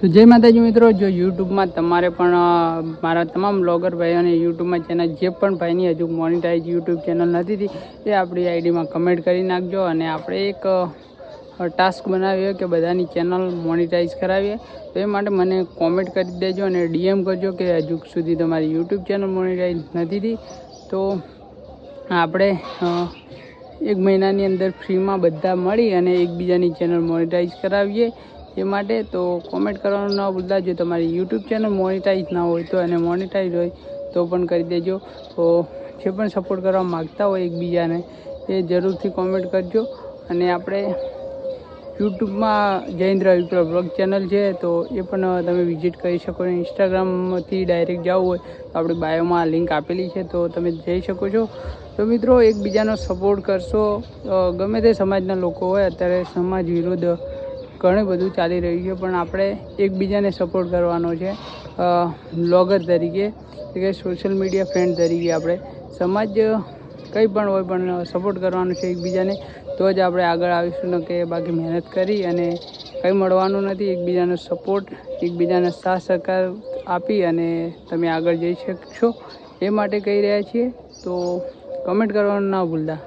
તો જય માતાજી મિત્રો, જો યુટ્યુબમાં તમારે પણ મારા તમામ બ્લોગર ભાઈઓને યુટ્યુબમાં ચેનલ જે પણ ભાઈની હજુ મોનિટાઈઝ યુટ્યુબ ચેનલ નથી થઈ એ આપણી આઈડીમાં કમેન્ટ કરી નાખજો અને આપણે એક ટાસ્ક બનાવીએ કે બધાની ચેનલ મોનિટાઈઝ કરાવીએ. તો એ માટે મને કોમેન્ટ કરી દેજો અને ડીએમ કરજો કે હજુ સુધી તમારી યુટ્યુબ ચેનલ મોનિટાઈઝ નથી થઈ. તો આપણે 1 મહિનાની અંદર ફ્રીમાં બધા મળી અને એકબીજાની ચેનલ મોનિટાઈઝ કરાવીએ. એ માટે તો કોમેન્ટ કરવાનું ના ભૂલતા. જો તમારી યુટ્યુબ ચેનલ મોનિટાઈઝ ના હોય તો અને મોનિટાઈઝ હોય તો પણ કરી દેજો. તો જે પણ સપોર્ટ કરવા માગતા હોય એકબીજાને એ જરૂરથી કોમેન્ટ કરજો. અને આપણે યુટ્યુબમાં જયેન્દ્ર વિપ્લવ બ્લોગ ચેનલ છે તો એ પણ તમે વિઝિટ કરી શકો. ઇન્સ્ટાગ્રામથી ડાયરેક્ટ જવું હોય તો આપણી બાયોમાં લિંક આપેલી છે તો તમે જઈ શકો છો. તો મિત્રો, એકબીજાનો સપોર્ટ કરશો. ગમે તે સમાજના લોકો હોય, અત્યારે સમાજ વિરુદ્ધ ઘણું બધું ચાલી રહ્યું છે, પણ આપણે એકબીજાને સપોર્ટ કરવાનો છે. બ્લોગર તરીકે કે સોશિયલ મીડિયા ફ્રેન્ડ તરીકે આપણે સમાજ કંઈ પણ હોય પણ સપોર્ટ કરવાનો છે એકબીજાને. તો જ આપણે આગળ આવીશું. ને કે બાકી મહેનત કરી અને કંઈ મળવાનું નથી. એકબીજાનો સપોર્ટ, એકબીજાને સાથ સહકાર આપી અને તમે આગળ જઈ શકશો એ માટે કહી રહ્યા છીએ. તો કમેન્ટ કરવાનું ના ભૂલતા.